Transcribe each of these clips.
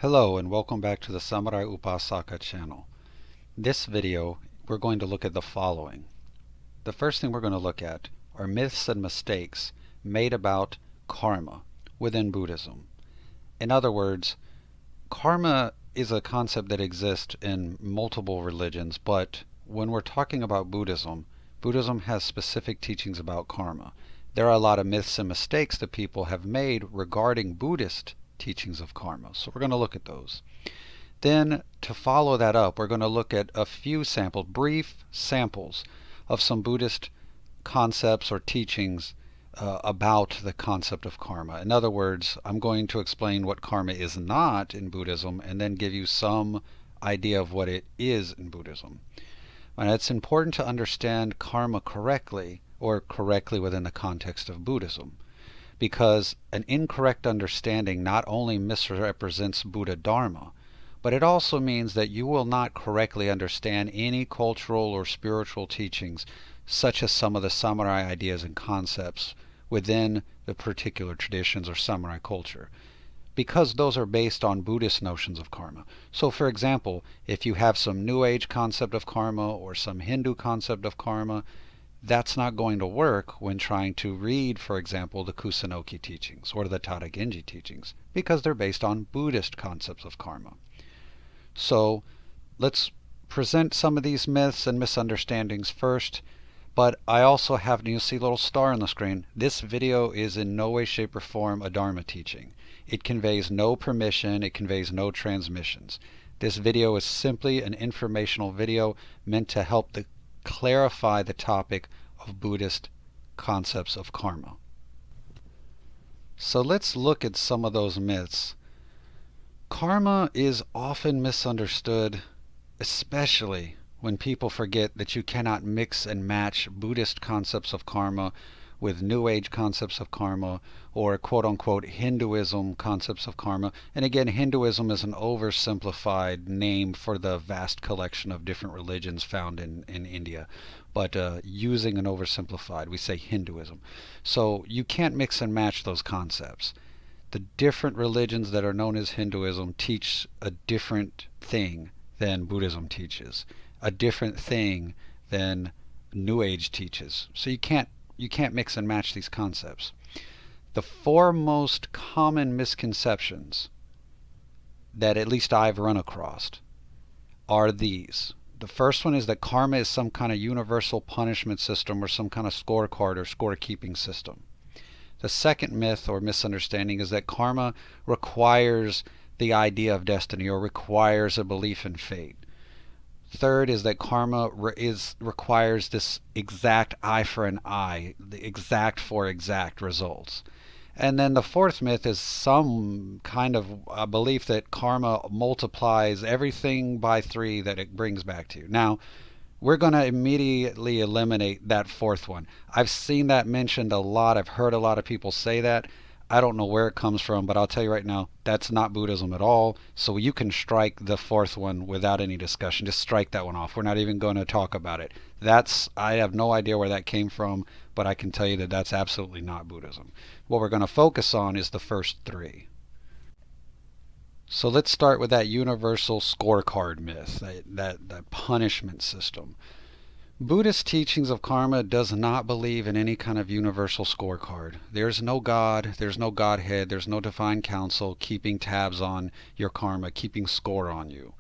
Hello and welcome back to the Samurai Upasaka channel. This video we're going to look at the following. The first thing we're going to look at are myths and mistakes made about karma within Buddhism. In other words, karma is a concept that exists in multiple religions, but when we're talking about Buddhism, Buddhism has specific teachings about karma. There are a lot of myths and mistakes that people have made regarding Buddhist teachings of karma. So we're going to look at those. Then, to follow that up, we're going to look at a few brief samples of some Buddhist concepts or teachings about the concept of karma. In other words, I'm going to explain what karma is not in Buddhism and then give you some idea of what it is in Buddhism. And it's important to understand karma correctly, or correctly within the context of Buddhism, because an incorrect understanding not only misrepresents Buddha Dharma, but it also means that you will not correctly understand any cultural or spiritual teachings, such as some of the samurai ideas and concepts within the particular traditions or samurai culture, because those are based on Buddhist notions of karma. So for example, if you have some New Age concept of karma or some Hindu concept of karma, that's not going to work when trying to read, for example, the Kusunoki teachings or the Tada Genji teachings, because they're based on Buddhist concepts of karma. So let's present some of these myths and misunderstandings first. But I also have, you see a little star on the screen. This video is in no way, shape, or form a Dharma teaching. It conveys no permission. It conveys no transmissions. This video is simply an informational video meant to help clarify the topic of Buddhist concepts of karma. So let's look at some of those myths. Karma is often misunderstood, especially when people forget that you cannot mix and match Buddhist concepts of karma with New Age concepts of karma, or quote-unquote Hinduism concepts of karma. And again, Hinduism is an oversimplified name for the vast collection of different religions found in India. But using an oversimplified, we say Hinduism. So you can't mix and match those concepts. The different religions that are known as Hinduism teach a different thing than Buddhism teaches, a different thing than New Age teaches. So you can't mix and match these concepts. The four most common misconceptions that at least I've run across are these. The first one is that karma is some kind of universal punishment system or some kind of scorecard or scorekeeping system. The second myth or misunderstanding is that karma requires the idea of destiny or requires a belief in fate. Third is that karma requires this exact eye for an eye, the exact for exact results. And then the fourth myth is some kind of a belief that karma multiplies everything by 3 that it brings back to you. Now, we're going to immediately eliminate that fourth one. I've seen that mentioned a lot. I've heard a lot of people say that. I don't know where it comes from, but I'll tell you right now, that's not Buddhism at all. So you can strike the fourth one without any discussion. Just strike that one off. We're not even going to talk about it. I have no idea where that came from, but I can tell you that that's absolutely not Buddhism. What we're going to focus on is the first 3. So let's start with that universal scorecard myth, that punishment system. Buddhist teachings of karma does not believe in any kind of universal scorecard. There's no God, there's no Godhead, there's no divine council keeping tabs on your karma, keeping score on you.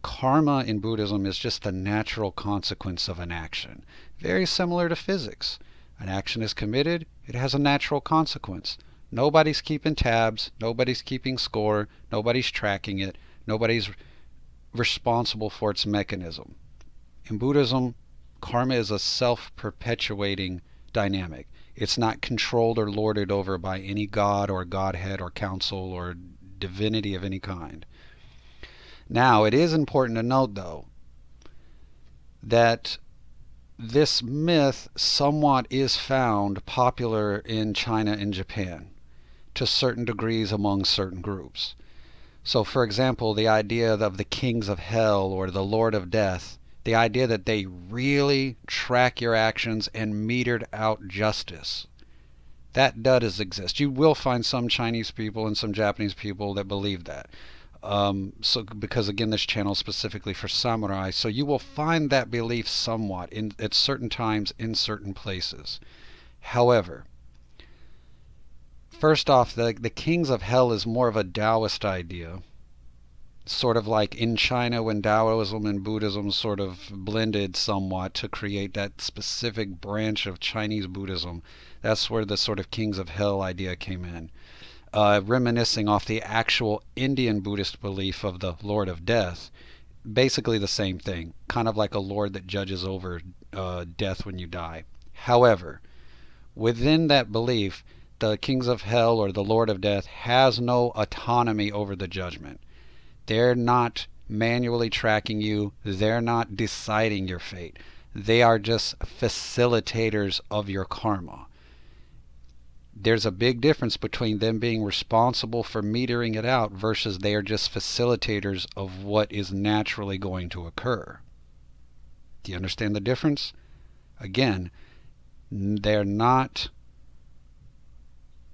Karma in Buddhism is just the natural consequence of an action. Very similar to physics. An action is committed, it has a natural consequence. Nobody's keeping tabs, nobody's keeping score, nobody's tracking it, nobody's responsible for its mechanism. In Buddhism, karma is a self-perpetuating dynamic. It's not controlled or lorded over by any god or godhead or council or divinity of any kind. Now, it is important to note, though, that this myth somewhat is found popular in China and Japan, to certain degrees among certain groups. So, for example, the idea of the kings of hell or the lord of death, the idea that they really track your actions and metered out justice. That does exist. You will find some Chinese people and some Japanese people that believe that. So because again, this channel is specifically for samurai, so you will find that belief somewhat in at certain times in certain places. However, first off, the kings of hell is more of a Taoist idea, sort of like in China when Taoism and Buddhism sort of blended somewhat to create that specific branch of Chinese Buddhism. That's where the sort of kings of hell idea came in. Reminiscing off the actual Indian Buddhist belief of the Lord of Death. Basically the same thing, kind of like a lord that judges over death when you die. However, within that belief, the kings of hell or the Lord of Death has no autonomy over the judgment. They're not manually tracking you. They're not deciding your fate. They are just facilitators of your karma. There's a big difference between them being responsible for metering it out versus they are just facilitators of what is naturally going to occur. Do you understand the difference? Again, they're not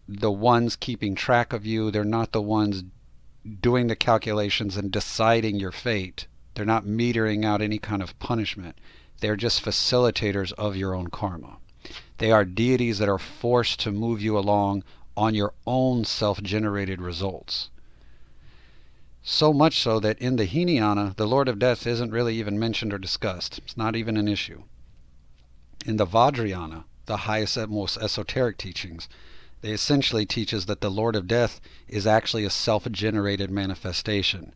the ones keeping track of you. They're not the ones doing the calculations and deciding your fate. They're not metering out any kind of punishment. They're just facilitators of your own karma. They are deities that are forced to move you along on your own self-generated results. So much so that in the Hinayana, the Lord of Death isn't really even mentioned or discussed. It's not even an issue. In the Vajrayana, the highest and most esoteric teachings, they essentially teaches that the Lord of Death is actually a self-generated manifestation.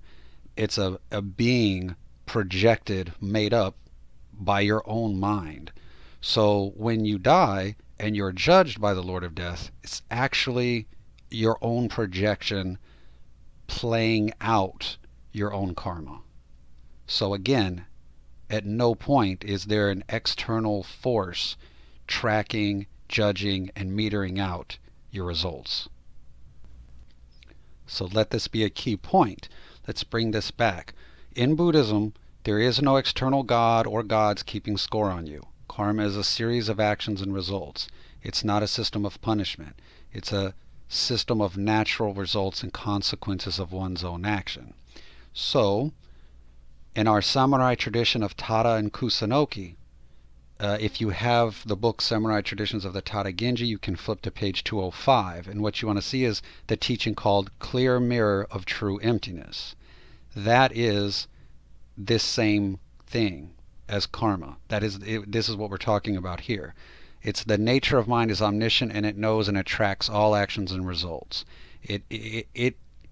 It's a being projected, made up by your own mind. So when you die and you're judged by the Lord of Death, it's actually your own projection playing out your own karma. So again, at no point is there an external force tracking, judging, and metering out your results. So let this be a key point. Let's bring this back. In Buddhism, there is no external God or gods keeping score on you. Karma is a series of actions and results. It's not a system of punishment. It's a system of natural results and consequences of one's own action. So, in our samurai tradition of Tada and Kusunoki, if you have the book Samurai Traditions of the Tada Genji, you can flip to page 205. And what you want to see is the teaching called Clear Mirror of True Emptiness. That is this same thing as karma. This is what we're talking about here. It's the nature of mind is omniscient and it knows and it tracks all actions and results. It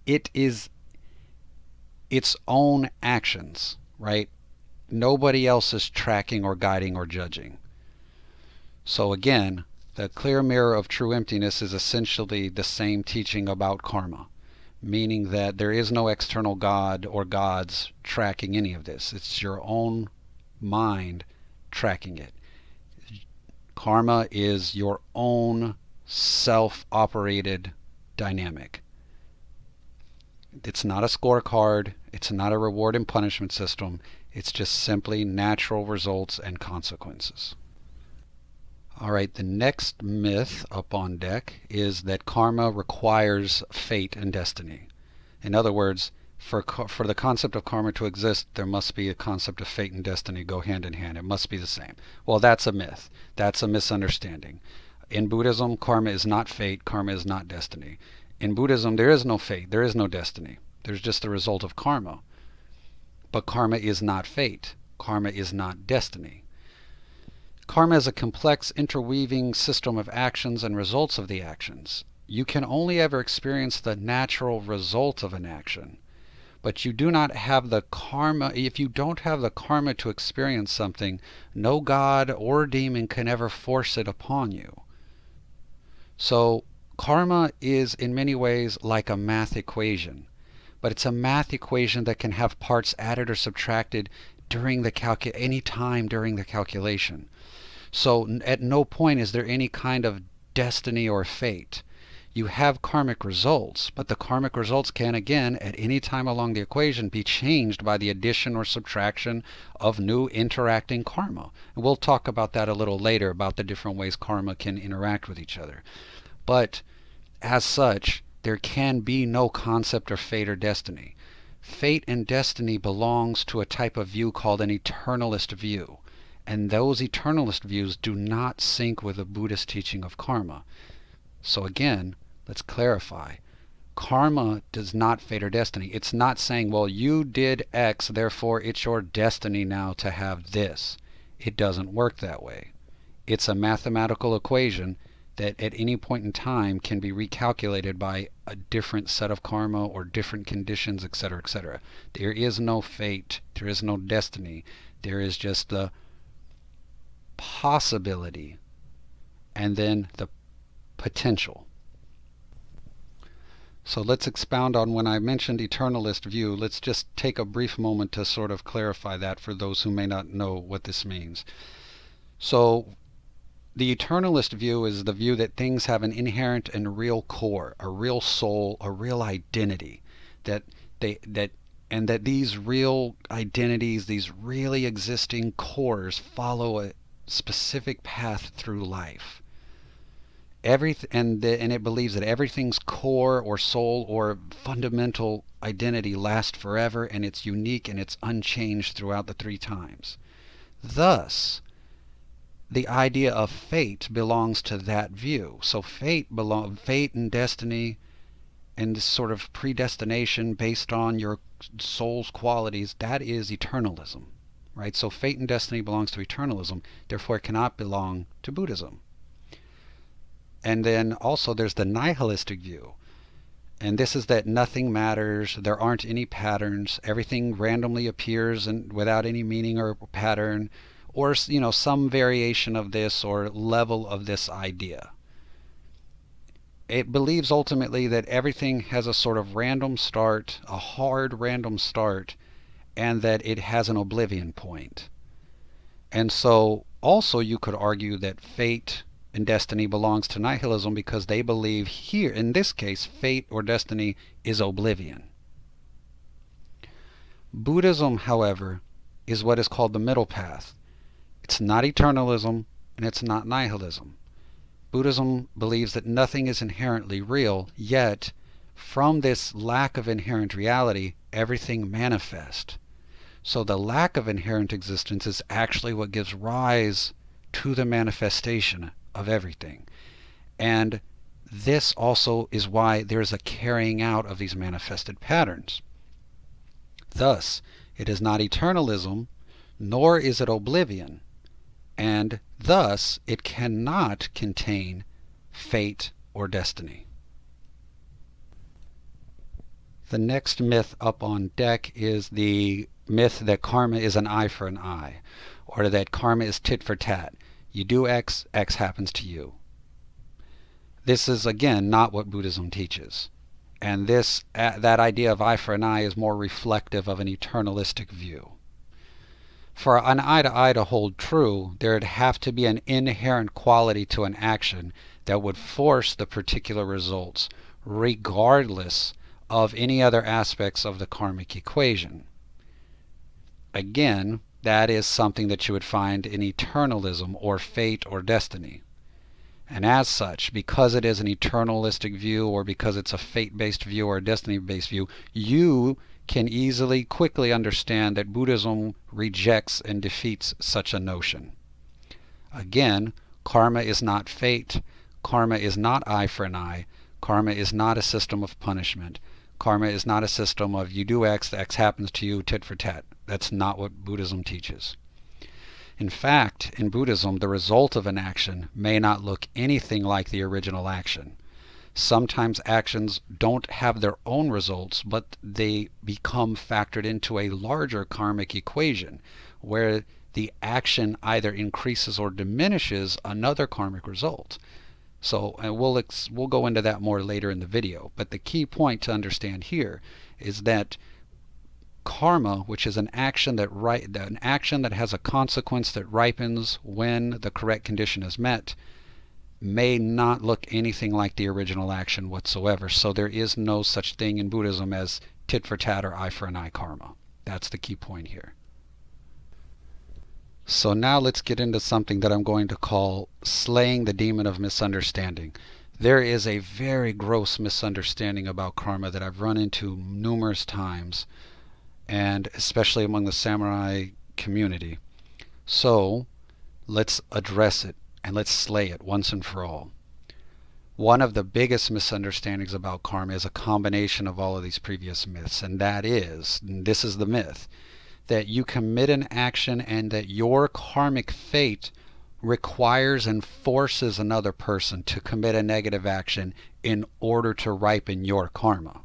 is its own actions, right? Nobody else is tracking or guiding or judging. So again, the clear mirror of true emptiness is essentially the same teaching about karma, meaning that there is no external God or gods tracking any of this. It's your own mind tracking it. Karma is your own self-operated dynamic. It's not a scorecard. It's not a reward and punishment system. It's just simply natural results and consequences. All right, the next myth up on deck is that karma requires fate and destiny. In other words, for the concept of karma to exist, there must be a concept of fate and destiny go hand in hand. It must be the same. Well, that's a myth. That's a misunderstanding. In Buddhism, karma is not fate. Karma is not destiny. In Buddhism, there is no fate. There is no destiny. There's just the result of karma. But karma is not fate. Karma is not destiny. Karma is a complex interweaving system of actions and results of the actions. You can only ever experience the natural result of an action. But you do not have the karma. If you don't have the karma to experience something, no god or demon can ever force it upon you. So karma is in many ways like a math equation. But it's a math equation that can have parts added or subtracted during the any time during the calculation. So at no point is there any kind of destiny or fate. You have karmic results, but the karmic results can again at any time along the equation be changed by the addition or subtraction of new interacting karma. And we'll talk about that a little later, about the different ways karma can interact with each other. But as such, there can be no concept of fate or destiny. Fate and destiny belongs to a type of view called an eternalist view. And those eternalist views do not sync with the Buddhist teaching of karma. So again, let's clarify. Karma does not fate or destiny. It's not saying, well, you did X, therefore it's your destiny now to have this. It doesn't work that way. It's a mathematical equation that at any point in time can be recalculated by a different set of karma or different conditions, etc., etc. There is no fate. There is no destiny. There is just the possibility and then the potential. So let's expound on when I mentioned eternalist view. Let's just take a brief moment to sort of clarify that for those who may not know what this means. So the eternalist view is the view that things have an inherent and real core, a real soul, a real identity, that these real identities, these really existing cores follow a specific path through life. And it believes that everything's core or soul or fundamental identity lasts forever, and it's unique and it's unchanged throughout the three times. Thus, the idea of fate belongs to that view. So fate and destiny and this sort of predestination based on your soul's qualities, that is eternalism, right? So fate and destiny belongs to eternalism, therefore it cannot belong to Buddhism. And then also there's the nihilistic view. And this is that nothing matters, there aren't any patterns, everything randomly appears and without any meaning or pattern, or some variation of this or level of this idea. It believes ultimately that everything has a sort of random start, a hard random start, and that it has an oblivion point. And so also you could argue that fate and destiny belongs to nihilism because they believe here, in this case, fate or destiny is oblivion. Buddhism, however, is what is called the middle path. It's not eternalism and it's not nihilism. Buddhism believes that nothing is inherently real, yet from this lack of inherent reality, everything manifests. So the lack of inherent existence is actually what gives rise to the manifestation of everything. And this also is why there's a carrying out of these manifested patterns. Thus, it is not eternalism, nor is it oblivion, and thus it cannot contain fate or destiny. The next myth up on deck is the myth that karma is an eye for an eye, or that karma is tit for tat. You do X, X happens to you. This is, again, not what Buddhism teaches. And that idea of eye for an eye is more reflective of an eternalistic view. For an eye to eye to hold true, there'd have to be an inherent quality to an action that would force the particular results, regardless of any other aspects of the karmic equation. Again, that is something that you would find in eternalism or fate or destiny. And as such, because it is an eternalistic view or because it's a fate-based view or a destiny-based view, you can easily, quickly understand that Buddhism rejects and defeats such a notion. Again, karma is not fate. Karma is not eye for an eye. Karma is not a system of punishment. Karma is not a system of you do X, X happens to you, tit for tat. That's not what Buddhism teaches. In fact, in Buddhism, the result of an action may not look anything like the original action. Sometimes actions don't have their own results, but they become factored into a larger karmic equation, where the action either increases or diminishes another karmic result. So we'll go into that more later in the video. But the key point to understand here is that karma, which is an action that has a consequence that ripens when the correct condition is met, may not look anything like the original action whatsoever. So there is no such thing in Buddhism as tit for tat or eye for an eye karma. That's the key point here. So now let's get into something that I'm going to call slaying the demon of misunderstanding. There is a very gross misunderstanding about karma that I've run into numerous times, and especially among the samurai community. So let's address it and let's slay it once and for all. One of the biggest misunderstandings about karma is a combination of all of these previous myths, and this is the myth, that you commit an action and that your karmic fate requires and forces another person to commit a negative action in order to ripen your karma.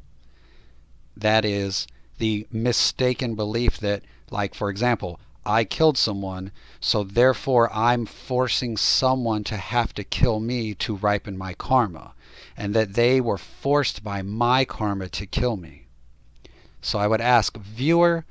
That is the mistaken belief that, like, for example, I killed someone, so therefore I'm forcing someone to have to kill me to ripen my karma, and that they were forced by my karma to kill me. So I would ask, viewer,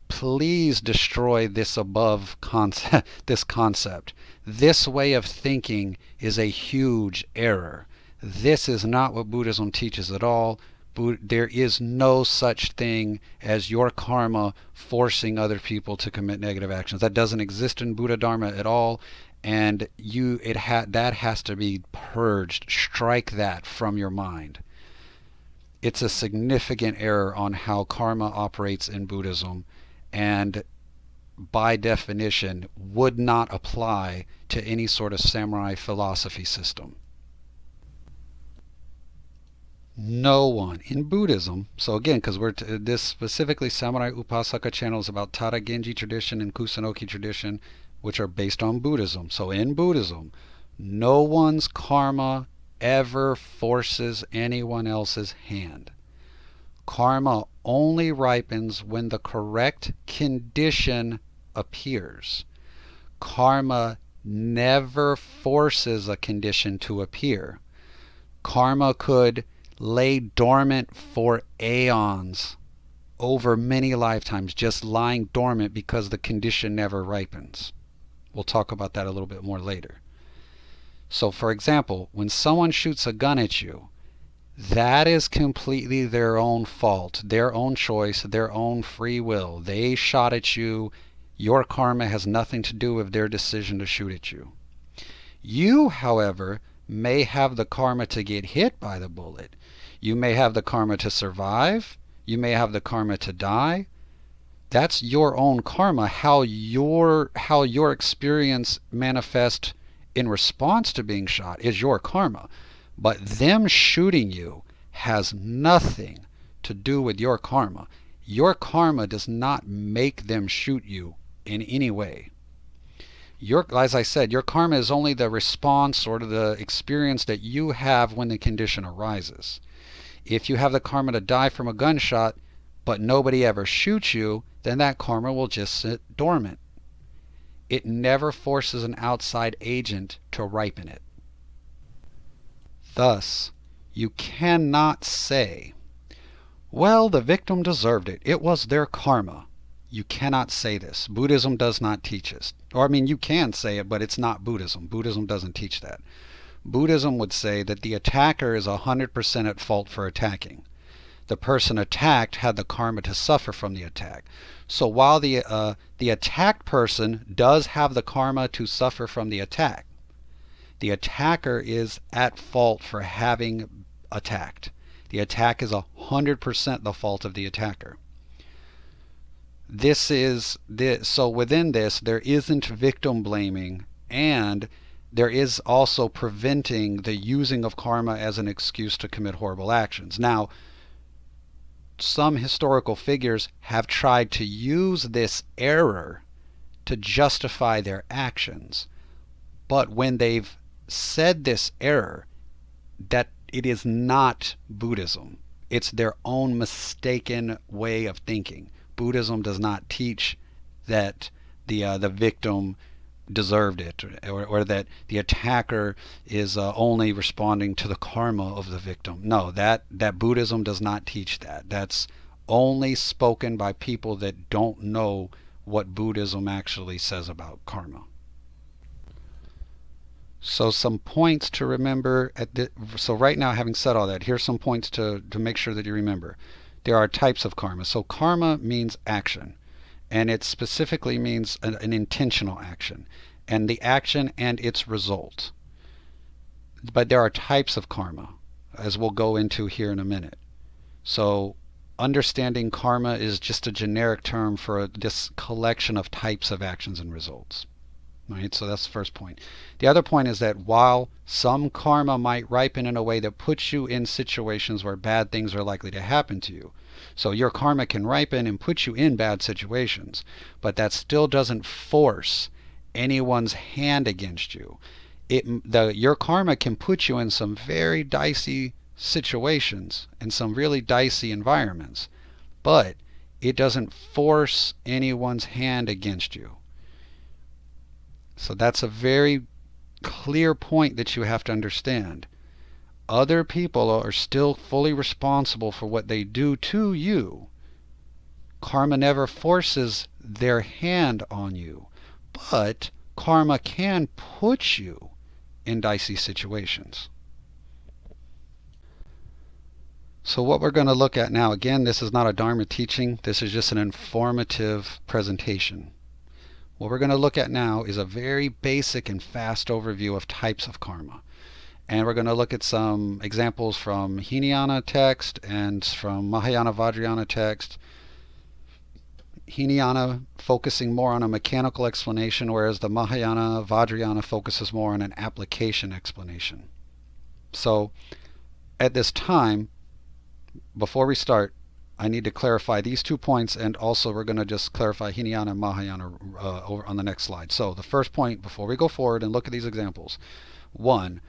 please destroy this above concept, this concept. This way of thinking is a huge error. This is not what Buddhism teaches at all. There is no such thing as your karma forcing other people to commit negative actions. That doesn't exist in Buddha Dharma at all, and that has to be purged. Strike that from your mind. It's a significant error on how karma operates in Buddhism, and by definition would not apply to any sort of samurai philosophy system. No one in Buddhism, so again, because this specifically Samurai Upasaka channel is about Tara Genji tradition and Kusunoki tradition, which are based on Buddhism. So in Buddhism, no one's karma ever forces anyone else's hand. Karma only ripens when the correct condition appears. Karma never forces a condition to appear. Karma could lay dormant for aeons, over many lifetimes, just lying dormant because the condition never ripens. We'll talk about that a little bit more later. So for example, when someone shoots a gun at you, that is completely their own fault, their own choice, their own free will. They shot at you. Your karma has nothing to do with their decision to shoot at you. You, however, may have the karma to get hit by the bullet. You may have the karma to survive. You may have the karma to die. That's your own karma. How your experience manifests in response to being shot is your karma. But them shooting you has nothing to do with your karma. Your karma does not make them shoot you in any way. As I said, your karma is only the response or the experience that you have when the condition arises. If you have the karma to die from a gunshot, but nobody ever shoots you, then that karma will just sit dormant. It never forces an outside agent to ripen it. Thus, you cannot say, well, the victim deserved it. It was their karma. You cannot say this. Buddhism does not teach this. Or, I mean, you can say it, but it's not Buddhism. Buddhism doesn't teach that. Buddhism would say that the attacker is 100% at fault for attacking. The person attacked had the karma to suffer from the attack. So while the attacked person does have the karma to suffer from the attack, the attacker is at fault for having attacked. The attack is 100% the fault of the attacker. So within this, there isn't victim blaming, and there is also preventing the using of karma as an excuse to commit horrible actions. Now, some historical figures have tried to use this error to justify their actions, but when they've said this error, that it is not Buddhism. It's their own mistaken way of thinking. Buddhism does not teach that the victim deserved it, or that the attacker is only responding to the karma of the victim. No, that Buddhism does not teach that. That's only spoken by people that don't know what Buddhism actually says about karma. So some points to remember. So right now, having said all that, here's some points to make sure that you remember. There are types of karma. So karma means action, and it specifically means an intentional action, and the action and its result. but there are types of karma, as we'll go into here in a minute. So understanding karma is just a generic term for this collection of types of actions and results. Right? So that's the first point. The other point is that while some karma might ripen in a way that puts you in situations where bad things are likely to happen to you, so your karma can ripen and put you in bad situations, but that still doesn't force anyone's hand against you. Your karma can put you in some very dicey situations and some really dicey environments, but it doesn't force anyone's hand against you. So that's a very clear point that you have to understand. Other people are still fully responsible for what they do to you. Karma never forces their hand on you, but karma can put you in dicey situations. So what we're going to look at now, again, this is not a Dharma teaching, this is just an informative presentation. What we're going to look at now is a very basic and fast overview of types of karma. And we're going to look at some examples from Hinayana text and from Mahayana Vajrayana text. Hinayana focusing more on a mechanical explanation, whereas the Mahayana Vajrayana focuses more on an application explanation. So at this time, before we start, I need to clarify these 2 points, and also we're going to just clarify Hinayana and Mahayana over on the next slide. So the first point, before we go forward and look at these examples. 1.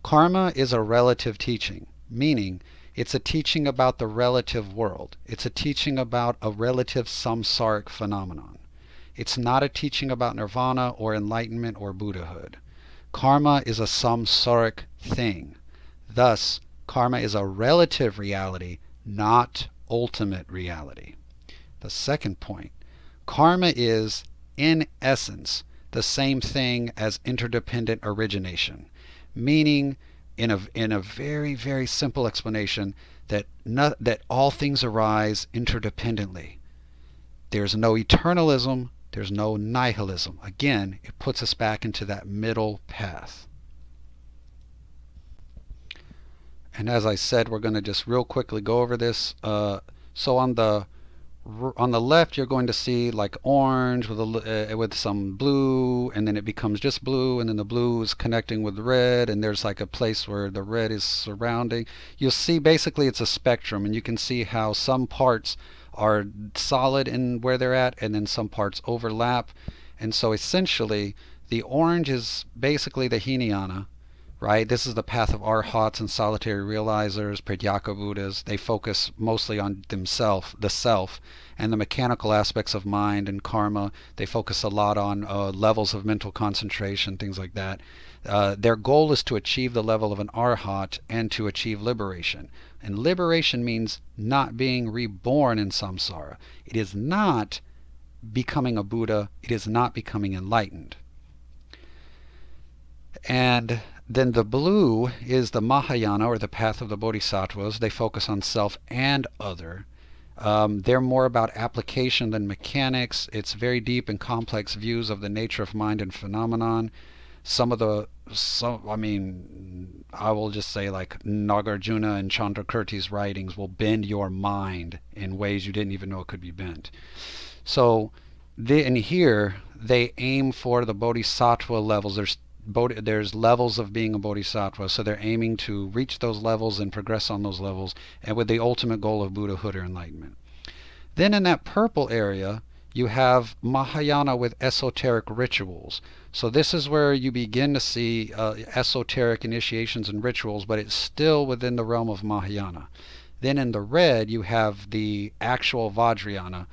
Karma is a relative teaching, meaning it's a teaching about the relative world. It's a teaching about a relative samsaric phenomenon. It's not a teaching about nirvana or enlightenment or Buddhahood. Karma is a samsaric thing. Thus, karma is a relative reality, not ultimate reality. The second point, karma is, in essence, the same thing as interdependent origination, meaning, in a very, very simple explanation, that all things arise interdependently. There's no eternalism, there's no nihilism. Again, it puts us back into that middle path. And as I said, we're going to just real quickly go over this. So on the left, you're going to see like orange with some blue, and then it becomes just blue, and then the blue is connecting with red, and there's like a place where the red is surrounding. You'll see basically it's a spectrum, and you can see how some parts are solid in where they're at, and then some parts overlap. And so essentially, the orange is basically the Hinayana. Right? This is the path of arhats and solitary realizers, pratyeka Buddhas. They focus mostly on themselves, the self, and the mechanical aspects of mind and karma. They focus a lot on levels of mental concentration, things like that. Their goal is to achieve the level of an arhat and to achieve liberation. And liberation means not being reborn in samsara. It is not becoming a Buddha. It is not becoming enlightened. And then the blue is the Mahayana, or the path of the Bodhisattvas. They focus on self and other. They're more about application than mechanics. It's very deep and complex views of the nature of mind and phenomenon. I will just say like Nagarjuna and Chandrakirti's writings will bend your mind in ways you didn't even know it could be bent. So in here, they aim for the Bodhisattva levels. There's levels of being a bodhisattva, so they're aiming to reach those levels and progress on those levels, and with the ultimate goal of Buddhahood or enlightenment. Then in that purple area, you have Mahayana with esoteric rituals. So this is where you begin to see esoteric initiations and rituals, but it's still within the realm of Mahayana. Then in the red, you have the actual Vajrayana,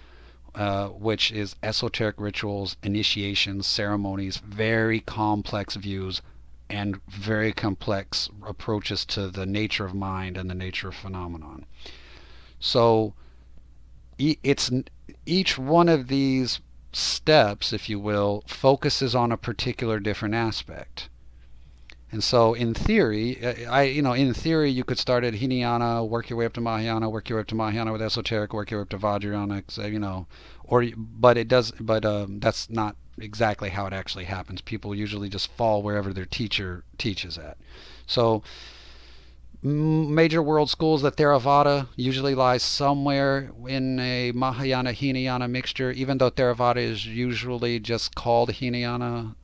which is esoteric rituals, initiations, ceremonies, very complex views, and very complex approaches to the nature of mind and the nature of phenomenon. So each one of these steps, if you will, focuses on a particular different aspect. And so in theory, in theory you could start at Hinayana, work your way up to Mahayana, work your way up to Mahayana with esoteric, work your way up to Vajrayana, but that's not exactly how it actually happens. People usually just fall wherever their teacher teaches at. So major world schools, the Theravada usually lies somewhere in a Mahayana Hinayana mixture. Even though Theravada is usually just called Hinayana,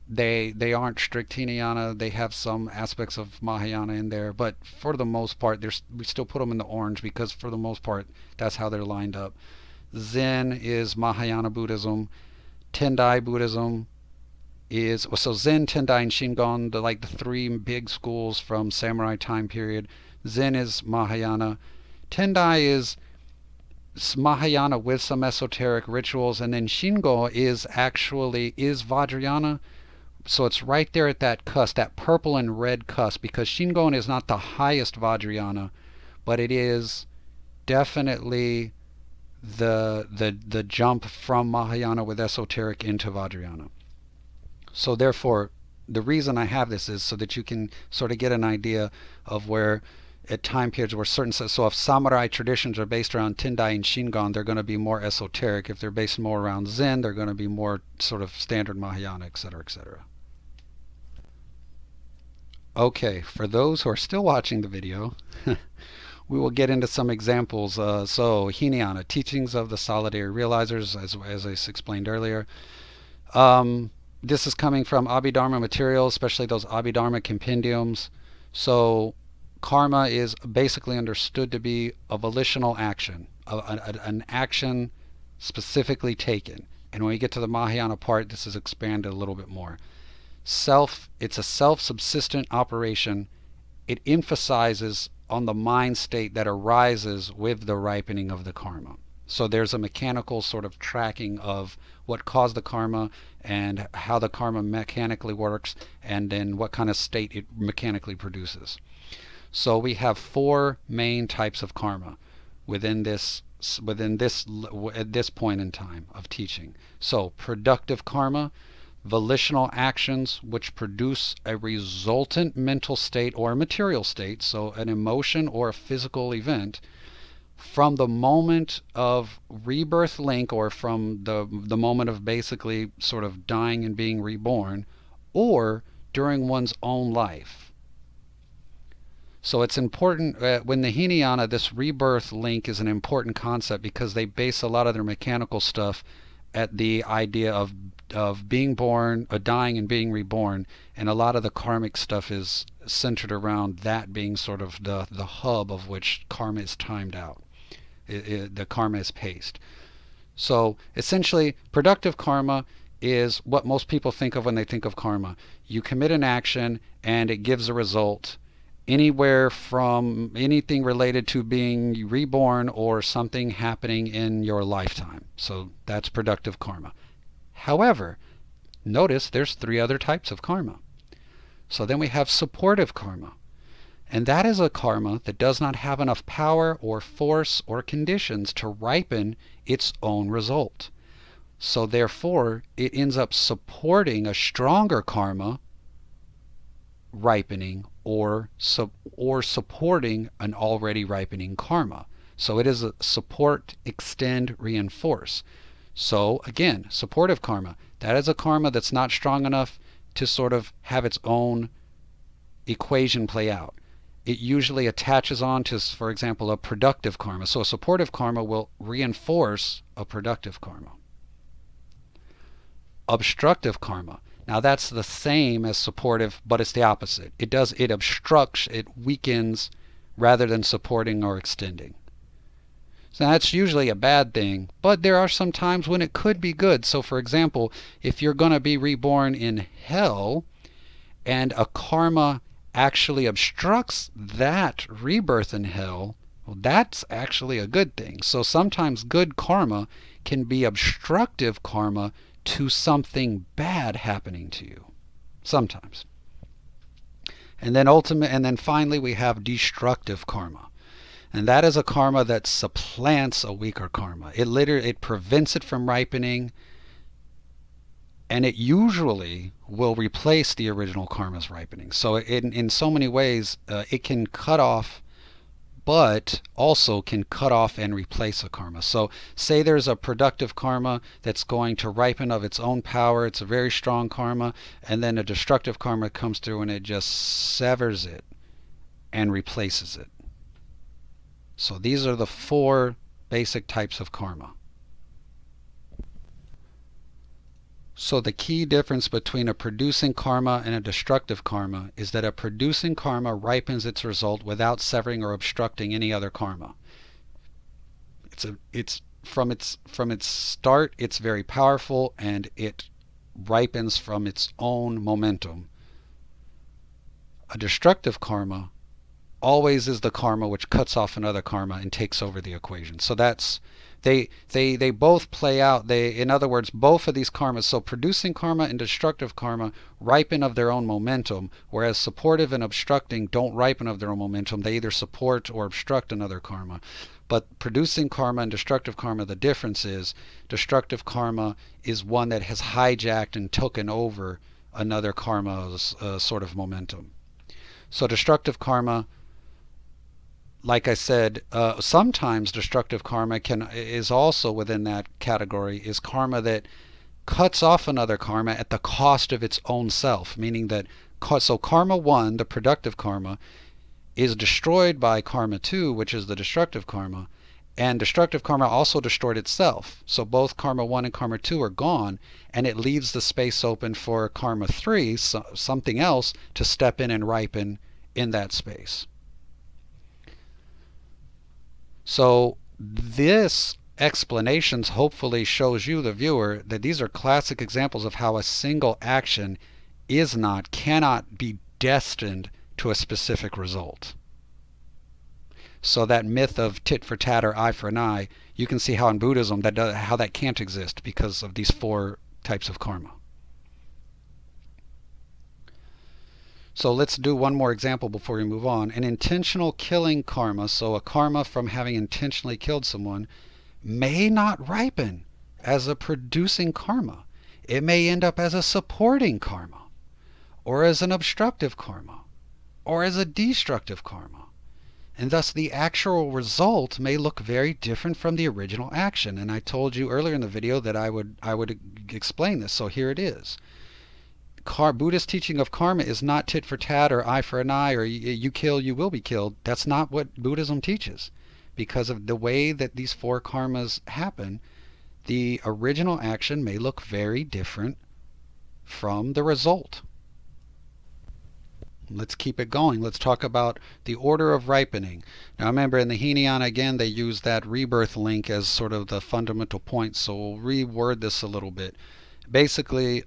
they aren't strict Hinayana. They have some aspects of Mahayana in there, but for the most part, we still put them in the orange because for the most part, that's how they're lined up. Zen is Mahayana Buddhism. Tendai Buddhism is so Zen, Tendai, and Shingon, the three big schools from samurai time period. Zen is Mahayana. Tendai is Mahayana with some esoteric rituals, and then Shingo is Vajrayana. So it's right there at that cusp, that purple and red cusp, because Shingon is not the highest Vajrayana, but it is definitely the jump from Mahayana with esoteric into Vajrayana. So therefore, the reason I have this is so that you can sort of get an idea of where at time periods where certain, so if samurai traditions are based around Tendai and Shingon, they're going to be more esoteric. If they're based more around Zen, they're going to be more sort of standard Mahayana, etc., etc. Okay, for those who are still watching the video, we will get into some examples. So Hinayana, teachings of the solitary realizers, as I explained earlier. This is coming from Abhidharma materials, especially those Abhidharma compendiums. So karma is basically understood to be a volitional action, an action specifically taken. And when we get to the Mahayana part, this is expanded a little bit more. It's a self-subsistent operation. It emphasizes on the mind state that arises with the ripening of the karma. So there's a mechanical sort of tracking of what caused the karma and how the karma mechanically works, and then what kind of state it mechanically produces. So we have four main types of karma within this at this point in time of teaching. So productive karma, volitional actions which produce a resultant mental state or a material state, so an emotion or a physical event, from the moment of rebirth link, or from the moment of basically sort of dying and being reborn, or during one's own life. So it's important when the Hinayana, this rebirth link is an important concept because they base a lot of their mechanical stuff at the idea of being born, dying, and being reborn, and a lot of the karmic stuff is centered around that being sort of the hub of which karma is timed out. The karma is paced. So essentially, productive karma is what most people think of when they think of karma. You commit an action and it gives a result, anywhere from anything related to being reborn or something happening in your lifetime. So that's productive karma. However, notice there's three other types of karma. So then we have supportive karma. And that is a karma that does not have enough power or force or conditions to ripen its own result. So therefore, it ends up supporting a stronger karma ripening, or supporting an already ripening karma. So it is a support, extend, reinforce. So again, supportive karma, that is a karma that's not strong enough to sort of have its own equation play out. It usually attaches on to, for example, a productive karma. So a supportive karma will reinforce a productive karma. Obstructive karma. Now that's the same as supportive, but it's the opposite. It obstructs, it weakens rather than supporting or extending. So that's usually a bad thing, but there are some times when it could be good. So for example, if you're going to be reborn in hell and a karma actually obstructs that rebirth in hell, well, that's actually a good thing. So sometimes good karma can be obstructive karma to something bad happening to you. Sometimes. And then finally we have destructive karma. And that is a karma that supplants a weaker karma. It prevents it from ripening, and it usually will replace the original karma's ripening. So in so many ways, it can cut off but also can cut off and replace a karma. So say there's a productive karma that's going to ripen of its own power. It's a very strong karma, and then a destructive karma comes through and it just severs it and replaces it. So these are the four basic types of karma. So the key difference between a producing karma and a destructive karma is that a producing karma ripens its result without severing or obstructing any other karma. It's from its start, it's very powerful and it ripens from its own momentum. A destructive karma always is the karma which cuts off another karma and takes over the equation. So that's they both play out. In other words, both of these karmas, so producing karma and destructive karma, ripen of their own momentum, whereas supportive and obstructing don't ripen of their own momentum. They either support or obstruct another karma. But producing karma and destructive karma, the difference is destructive karma is one that has hijacked and taken over another karma's sort of momentum. So destructive karma, like I said, sometimes destructive karma is also within that category, is karma that cuts off another karma at the cost of its own self, meaning that so karma 1, the productive karma, is destroyed by karma 2, which is the destructive karma, and destructive karma also destroyed itself. So both karma 1 and karma 2 are gone, and it leaves the space open for karma 3, something else, to step in and ripen in that space. So this explanation hopefully shows you, the viewer, that these are classic examples of how a single action cannot be destined to a specific result. So that myth of tit for tat or eye for an eye, you can see how in Buddhism how that can't exist because of these four types of karma. So let's do one more example before we move on. An intentional killing karma, so a karma from having intentionally killed someone, may not ripen as a producing karma. It may end up as a supporting karma, or as an obstructive karma, or as a destructive karma. And thus the actual result may look very different from the original action. And I told you earlier in the video that I would explain this, so here it is. Buddhist teaching of karma is not tit for tat or eye for an eye or you kill, you will be killed. That's not what Buddhism teaches. Because of the way that these four karmas happen, the original action may look very different from the result. Let's keep it going. Let's talk about the order of ripening. Now remember, in the Hinayana, again, they use that rebirth link as sort of the fundamental point, so we'll reword this a little bit. Basically,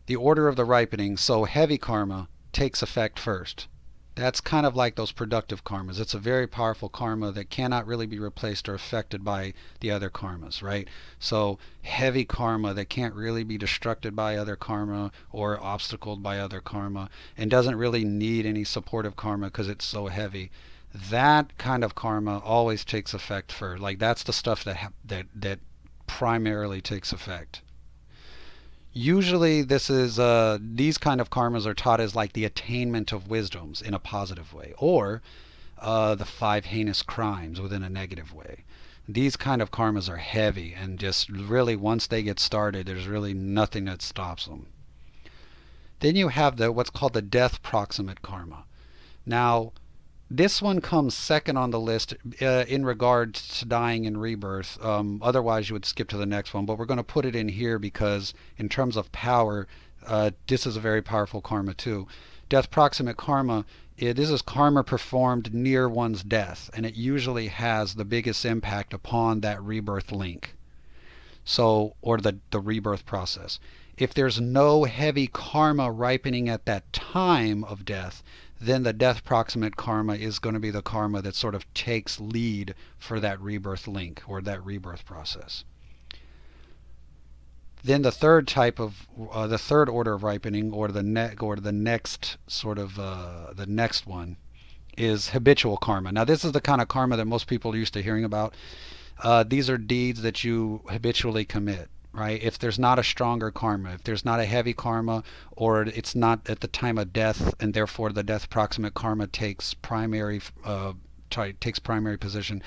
the order of the ripening, so heavy karma takes effect first. That's kind of like those productive karmas. It's a very powerful karma that cannot really be replaced or affected by the other karmas, right? So heavy karma that can't really be destructed by other karma or obstacled by other karma and doesn't really need any supportive karma because it's so heavy. That kind of karma always takes effect first. Like that's the stuff that primarily takes effect. Usually this is these kind of karmas are taught as like the attainment of wisdoms in a positive way, or the 5 heinous crimes within a negative way. These kind of karmas are heavy and just really once they get started there's really nothing that stops them. Then you have what's called the death proximate karma. Now this one comes second on the list in regard to dying and rebirth. Otherwise, you would skip to the next one. But we're going to put it in here because in terms of power, this is a very powerful karma too. Death proximate karma, this is karma performed near one's death. And it usually has the biggest impact upon that rebirth link. So, or the rebirth process. If there's no heavy karma ripening at that time of death, then the death proximate karma is going to be the karma that sort of takes lead for that rebirth link or that rebirth process. Then the third type of the third order of ripening, or the next sort of the next one, is habitual karma. Now this is the kind of karma that most people are used to hearing about. These are deeds that you habitually commit. Right? If there's not a stronger karma, if there's not a heavy karma, or it's not at the time of death, and therefore the death proximate karma takes primary takes primary position.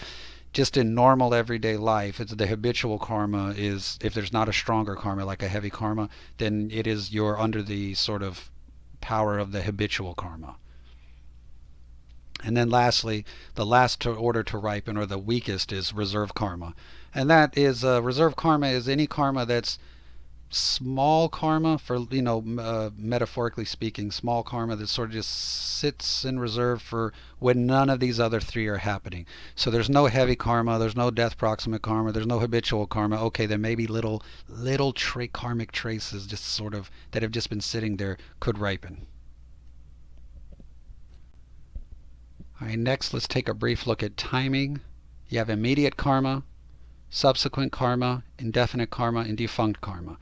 Just in normal everyday life, it's the habitual karma is, if there's not a stronger karma like a heavy karma, then it is you're under the sort of power of the habitual karma. And then lastly, the last order to ripen, or the weakest, is reserve karma. And that is, reserve karma is any karma that's small karma, for metaphorically speaking, small karma that sort of just sits in reserve for when none of these other three are happening. So there's no heavy karma, there's no death proximate karma, there's no habitual karma. Okay, there may be little karmic traces just sort of that have just been sitting there, could ripen. All right, next let's take a brief look at timing. You have immediate karma, subsequent karma, indefinite karma, and defunct karma.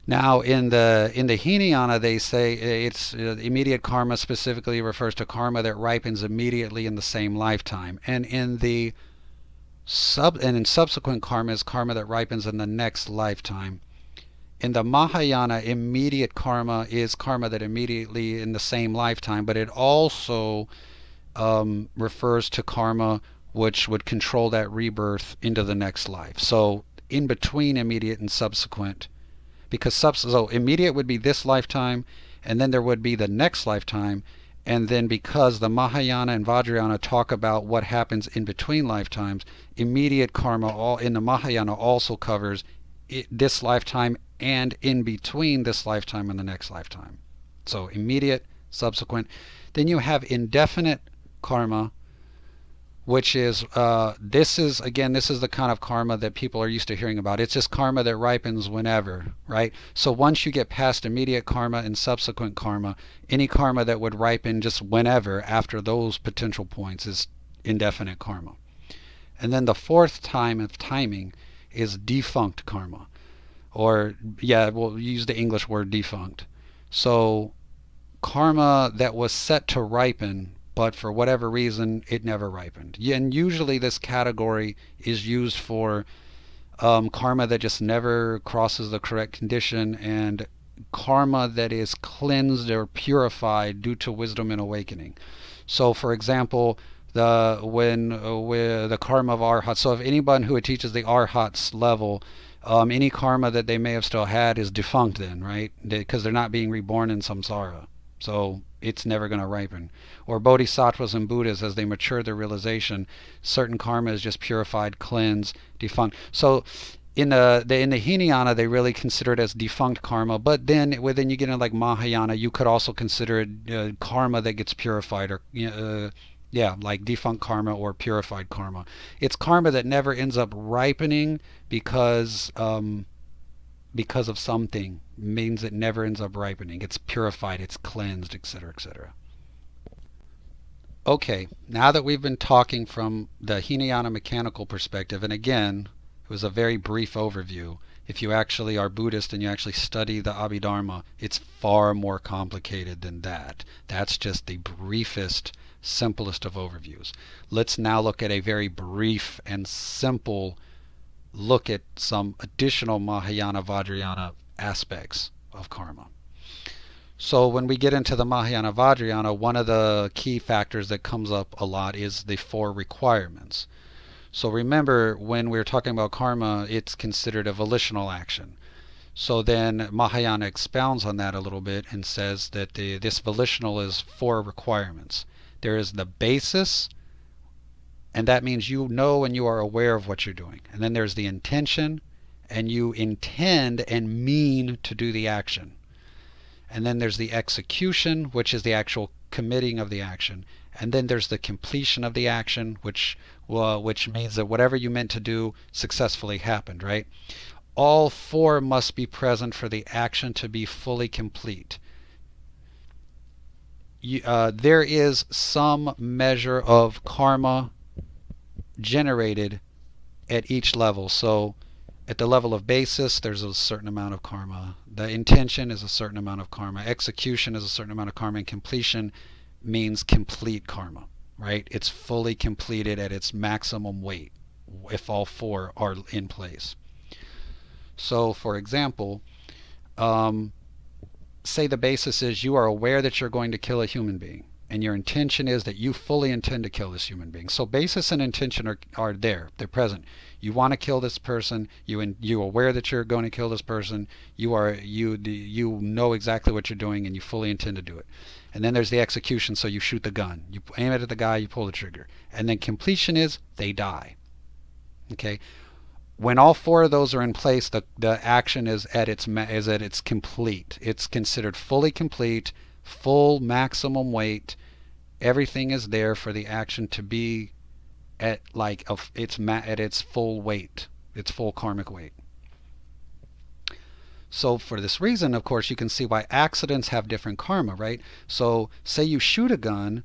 Now, in the Hinayana, they say it's immediate karma specifically refers to karma that ripens immediately in the same lifetime, and in subsequent karma is karma that ripens in the next lifetime. In the Mahayana, immediate karma is karma that immediately in the same lifetime, but it also refers to karma which would control that rebirth into the next life. So in between immediate and subsequent, because so immediate would be this lifetime, and then there would be the next lifetime, and then because the Mahayana and Vajrayana talk about what happens in between lifetimes, immediate karma all in the Mahayana also covers this lifetime and in between this lifetime and the next lifetime. So immediate, subsequent. Then you have indefinite karma, which is this is the kind of karma that people are used to hearing about. It's just karma that ripens whenever, right? So once you get past immediate karma and subsequent karma, any karma that would ripen just whenever after those potential points is indefinite karma. And then the fourth time of timing is defunct karma, or we'll use the English word defunct. So karma that was set to ripen, but for whatever reason it never ripened. And usually this category is used for karma that just never crosses the correct condition, and karma that is cleansed or purified due to wisdom and awakening. So for example, the karma of arhat. So if anyone who teaches the arhat's level, any karma that they may have still had is defunct then, right? Because they're not being reborn in samsara. So it's never going to ripen. Or bodhisattvas and buddhas, as they mature their realization, certain karma is just purified, cleansed, defunct. So in the Hinayana, they really consider it as defunct karma. But then within you get into like Mahayana, you could also consider it karma that gets purified, or like defunct karma or purified karma. It's karma that never ends up ripening because of something, means it never ends up ripening. It's purified, it's cleansed, etc., etc. Okay, now that we've been talking from the Hinayana mechanical perspective, and again, it was a very brief overview. If you actually are Buddhist and you actually study the Abhidharma, it's far more complicated than that. That's just the briefest, simplest of overviews. Let's now look at a very brief and simple look at some additional Mahayana Vajrayana aspects of karma. So when we get into the Mahayana Vajrayana, one of the key factors that comes up a lot is the four requirements. So remember, when we're talking about karma, it's considered a volitional action. So then Mahayana expounds on that a little bit and says that this volitional is four requirements. There is the basis, and that means you know and you are aware of what you're doing. And then there's the intention, and you intend and mean to do the action. And then there's the execution, which is the actual committing of the action. And then there's the completion of the action, which means that whatever you meant to do successfully happened, right? All four must be present for the action to be fully complete. There is some measure of karma generated at each level. So at the level of basis, there's a certain amount of karma. The intention is a certain amount of karma. Execution is a certain amount of karma. And completion means complete karma, right? It's fully completed at its maximum weight if all four are in place. So for example, say the basis is you are aware that you're going to kill a human being, and your intention is that you fully intend to kill this human being. So basis and intention are there. They're present. You want to kill this person. You're aware that you're going to kill this person. You know exactly what you're doing, and you fully intend to do it. And then there's the execution. So you shoot the gun. You aim it at the guy. You pull the trigger. And then completion is they die. Okay. When all four of those are in place, the action is at its complete. It's considered fully complete, full maximum weight. Everything is there for the action to be at its full weight, its full karmic weight. So for this reason, of course, you can see why accidents have different karma, right? So say you shoot a gun,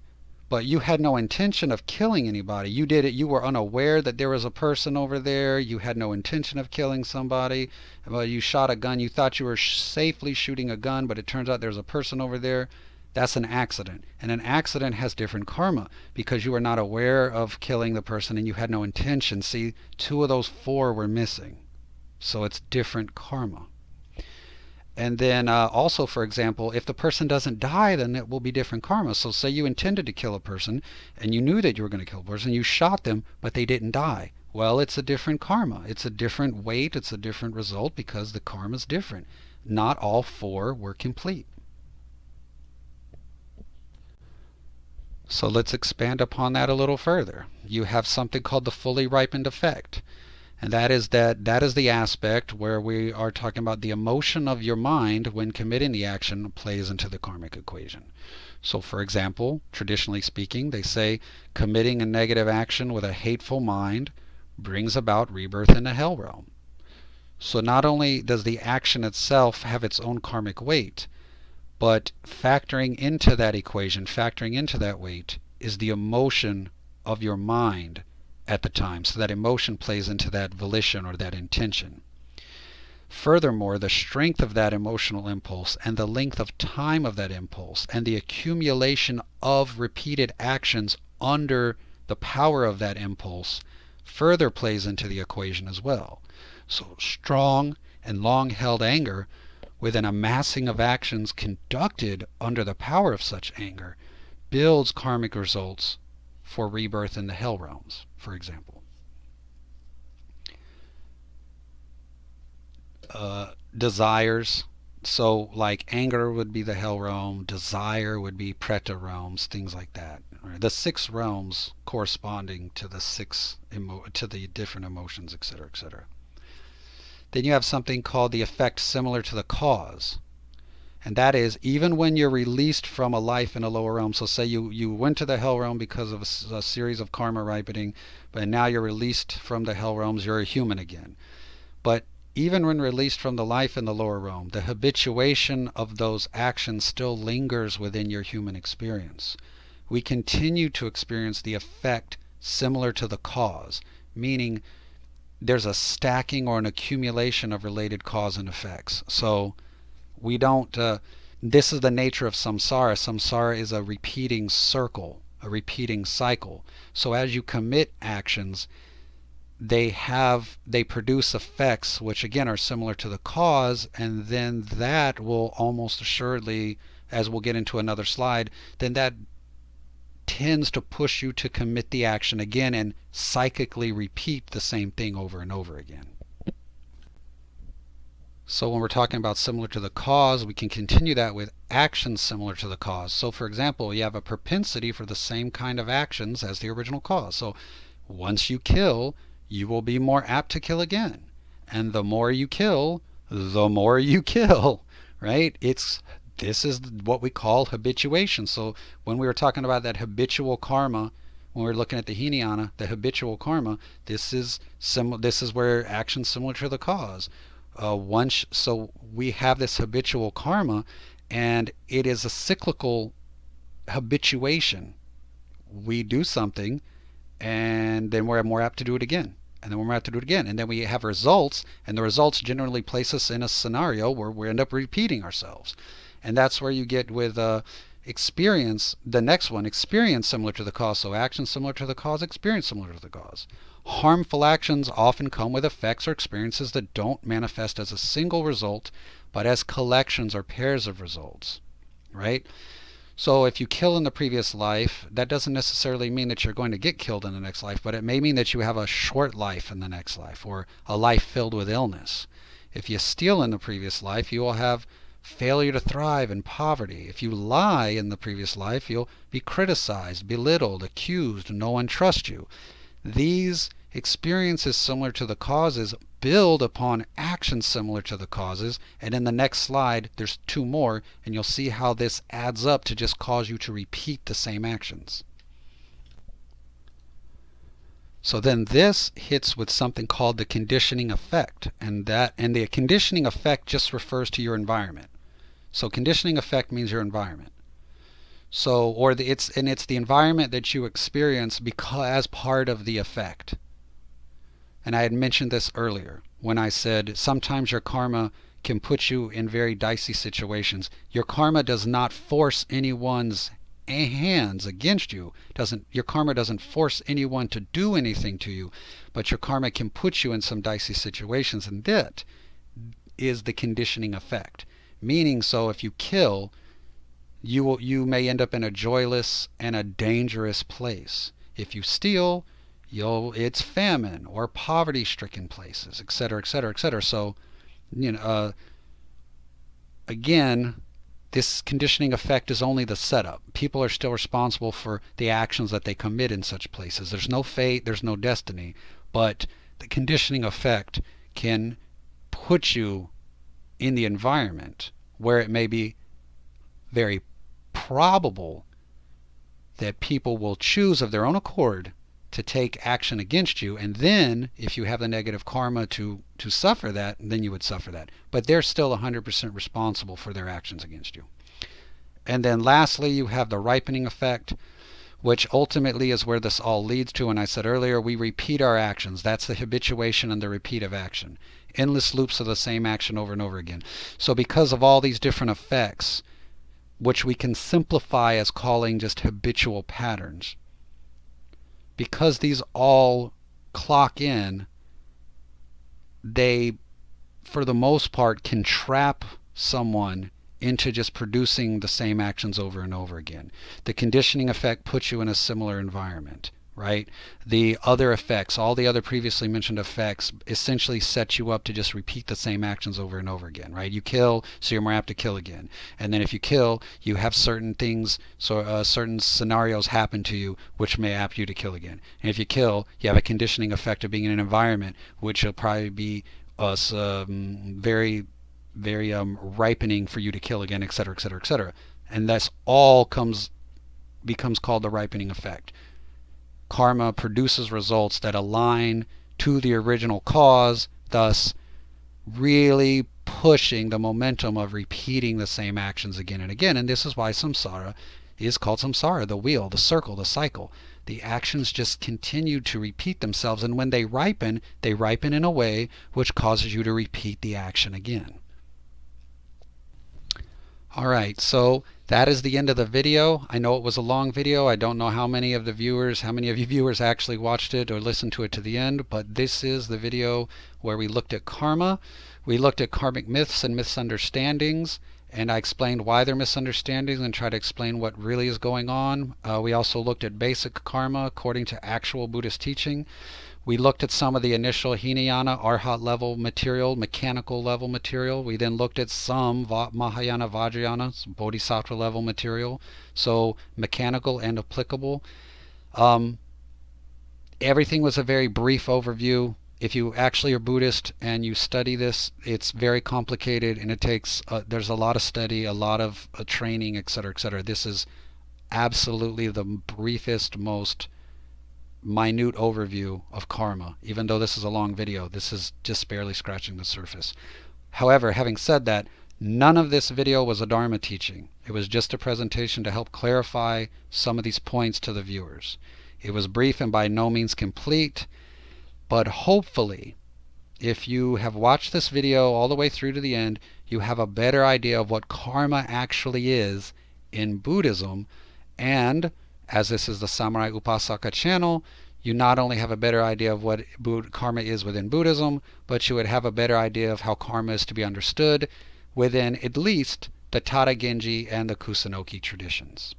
but you had no intention of killing anybody. You did it. You were unaware that there was a person over there. You had no intention of killing somebody. Well, you shot a gun. You thought you were safely shooting a gun, but it turns out there's a person over there. That's an accident. And an accident has different karma because you were not aware of killing the person and you had no intention. See, 2 of those 4 were missing. So it's different karma. And then also, for example, if the person doesn't die, then it will be different karma. So say you intended to kill a person and you knew that you were going to kill a person. You shot them, but they didn't die. Well, it's a different karma. It's a different weight. It's a different result because the karma is different. Not all 4 were complete. So let's expand upon that a little further. You have something called the fully ripened effect. And that is the aspect where we are talking about the emotion of your mind when committing the action plays into the karmic equation. So for example, traditionally speaking, they say committing a negative action with a hateful mind brings about rebirth in the hell realm. So not only does the action itself have its own karmic weight, but factoring into that equation, factoring into that weight, is the emotion of your mind at the time. So that emotion plays into that volition or that intention. Furthermore, the strength of that emotional impulse and the length of time of that impulse and the accumulation of repeated actions under the power of that impulse further plays into the equation as well. So strong and long-held anger with an amassing of actions conducted under the power of such anger builds karmic results for rebirth in the hell realms, for example. Desires. So like anger would be the hell realm, desire would be preta realms, things like that. The 6 realms corresponding to the different emotions, etc., etc. Then you have something called the effect similar to the cause. And that is, even when you're released from a life in a lower realm, so say you went to the hell realm because of a series of karma ripening, but now you're released from the hell realms, you're a human again. But even when released from the life in the lower realm, the habituation of those actions still lingers within your human experience. We continue to experience the effect similar to the cause, meaning there's a stacking or an accumulation of related cause and effects. So we don't, this is the nature of samsara. Samsara is a repeating circle, a repeating cycle. So as you commit actions, they produce effects which again are similar to the cause, and then that will almost assuredly, as we'll get into another slide, then that tends to push you to commit the action again and psychically repeat the same thing over and over again. So when we're talking about similar to the cause, we can continue that with actions similar to the cause. So for example, you have a propensity for the same kind of actions as the original cause. So once you kill, you will be more apt to kill again. And the more you kill, the more you kill, right? This is what we call habituation. So when we were talking about that habitual karma, when we were looking at the Hinayana, the habitual karma, this is where actions similar to the cause. So we have this habitual karma, and it is a cyclical habituation. We do something, and then we're more apt to do it again, and then we're more apt to do it again, and then we have results, and the results generally place us in a scenario where we end up repeating ourselves. And that's where you get with experience, the next one, experience similar to the cause. So action similar to the cause, experience similar to the cause. Harmful actions often come with effects or experiences that don't manifest as a single result, but as collections or pairs of results, right? So if you kill in the previous life, that doesn't necessarily mean that you're going to get killed in the next life, but it may mean that you have a short life in the next life, or a life filled with illness. If you steal in the previous life, you will have failure to thrive and poverty. If you lie in the previous life, you'll be criticized, belittled, accused, no one trusts you. These experiences similar to the causes build upon actions similar to the causes, and in the next slide there's two more, and you'll see how this adds up to just cause you to repeat the same actions. So then this hits with something called the conditioning effect, and the conditioning effect just refers to your environment. So conditioning effect means your environment. So it's the environment that you experience because as part of the effect. And I had mentioned this earlier when I said sometimes your karma can put you in very dicey situations. Your karma does not force anyone's hands against you. Your karma doesn't force anyone to do anything to you, but your karma can put you in some dicey situations, and that is the conditioning effect. Meaning, so if you kill, you may end up in a joyless and a dangerous place. If you steal, it's famine or poverty-stricken places, etc., etc., etc. So, again, this conditioning effect is only the setup. People are still responsible for the actions that they commit in such places. There's no fate, there's no destiny, but the conditioning effect can put you in the environment where it may be very probable that people will choose of their own accord to take action against you, and then if you have the negative karma to suffer that, then you would suffer that. But they're still 100% responsible for their actions against you. And then lastly, you have the ripening effect, which ultimately is where this all leads to. And I said earlier, we repeat our actions. That's the habituation and the repeat of action. Endless loops of the same action over and over again. So because of all these different effects, which we can simplify as calling just habitual patterns, because these all clock in, they, for the most part, can trap someone into just producing the same actions over and over again. The conditioning effect puts you in a similar environment, right? The other effects, all the other previously mentioned effects, essentially set you up to just repeat the same actions over and over again, right? You kill, so you're more apt to kill again. And then if you kill, you have certain things, so certain scenarios happen to you which may apt you to kill again. And if you kill, you have a conditioning effect of being in an environment which will probably be very ripening for you to kill again, etc., etc., etc. And that's all becomes called the ripening effect. Karma produces results that align to the original cause, thus really pushing the momentum of repeating the same actions again and again. And this is why samsara is called samsara, the wheel, the circle, the cycle. The actions just continue to repeat themselves, and when they ripen in a way which causes you to repeat the action again. Alright, so that is the end of the video. I know it was a long video. I don't know how many of you viewers actually watched it or listened to it to the end, but this is the video where we looked at karma. We looked at karmic myths and misunderstandings, and I explained why they're misunderstandings and tried to explain what really is going on. We also looked at basic karma according to actual Buddhist teaching. We looked at some of the initial Hinayana, Arhat level material, mechanical level material. We then looked at some Mahayana, Vajrayana, Bodhisattva level material, so mechanical and applicable. Everything was a very brief overview. If you actually are Buddhist and you study this, it's very complicated, and it takes, there's a lot of study, a lot of training, etc., etc. This is absolutely the briefest, most minute overview of karma. Even though this is a long video, this is just barely scratching the surface. However, having said that, none of this video was a Dharma teaching. It was just a presentation to help clarify some of these points to the viewers. It was brief and by no means complete, but hopefully, if you have watched this video all the way through to the end, you have a better idea of what karma actually is in Buddhism, and as this is the Samurai Upasaka channel, you not only have a better idea of what karma is within Buddhism, but you would have a better idea of how karma is to be understood within at least the Tara Genji and the Kusunoki traditions.